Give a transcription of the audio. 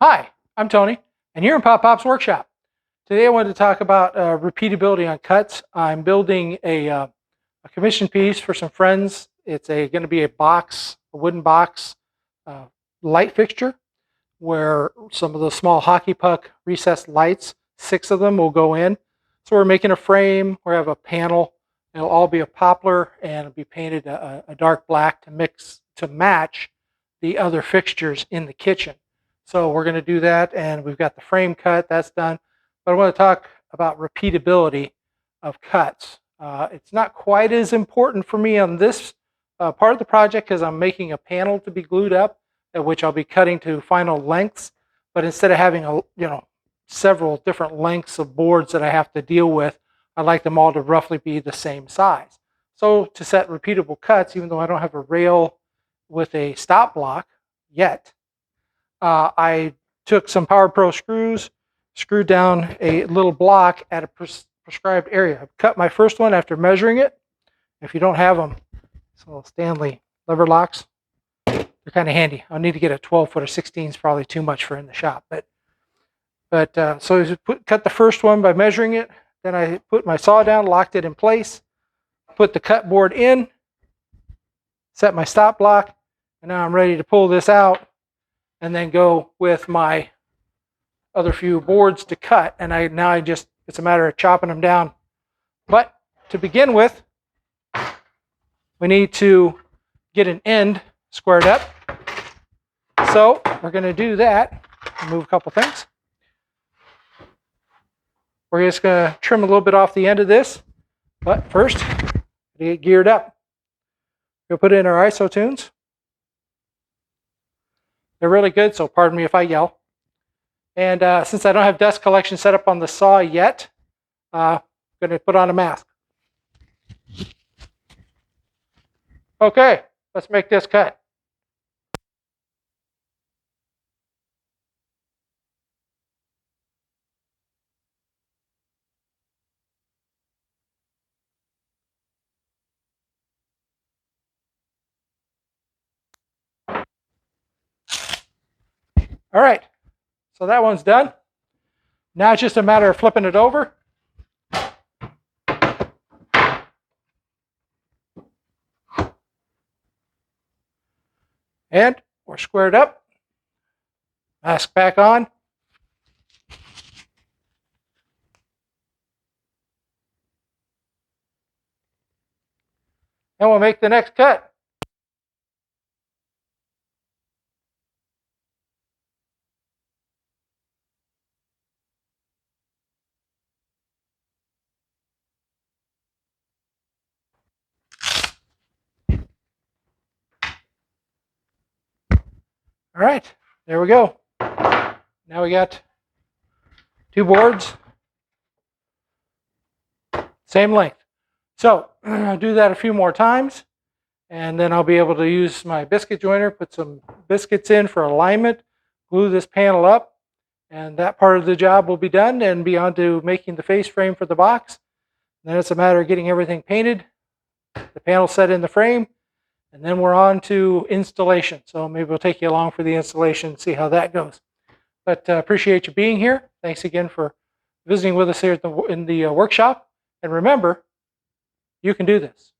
Hi, I'm Tony, and you're in Pop Pop's workshop. Today I wanted to talk about repeatability on cuts. I'm building a commission piece for some friends. It's going to be a wooden box uh, light fixture where some of the small hockey puck recessed lights, 6 of them will go in. So we're making a frame, we have a panel, it'll all be a poplar and it'll be painted a dark black to match the other fixtures in the kitchen. So we're going to do that, and we've got the frame cut, that's done. But I want to talk about repeatability of cuts. It's not quite as important for me on this part of the project because I'm making a panel to be glued up, at which I'll be cutting to final lengths. But instead of having several different lengths of boards that I have to deal with, I like them all to roughly be the same size. So to set repeatable cuts, even though I don't have a rail with a stop block yet, I took some Power Pro screws, screwed down a little block at a prescribed area. I cut my first one after measuring it. If you don't have them, so Stanley lever locks, they're kind of handy. I'll need to get a 12-foot or 16 is probably too much for in the shop. So I cut the first one by measuring it. Then I put my saw down, locked it in place, put the cut board in, set my stop block, and now I'm ready to pull this out and then go with my other few boards to cut. And it's a matter of chopping them down. But to begin with, we need to get an end squared up. So we're going to do that. Move a couple things. We're just going to trim a little bit off the end of this. But first, to get geared up, we'll put in our ISO tunes. They're really good, so pardon me if I yell. And since I don't have dust collection set up on the saw yet, I'm going to put on a mask. Okay, let's make this cut. All right, so that one's done. Now it's just a matter of flipping it over. And we're squared up. Mask back on. And we'll make the next cut. All right, there we go. Now we got 2 boards, same length. So I'll do that a few more times, and then I'll be able to use my biscuit joiner, put some biscuits in for alignment, glue this panel up, and that part of the job will be done, and be on to making the face frame for the box. Then it's a matter of getting everything painted, the panel set in the frame, and then we're on to installation. So maybe we'll take you along for the installation and see how that goes. But appreciate you being here. Thanks again for visiting with us here in the workshop. And remember, you can do this.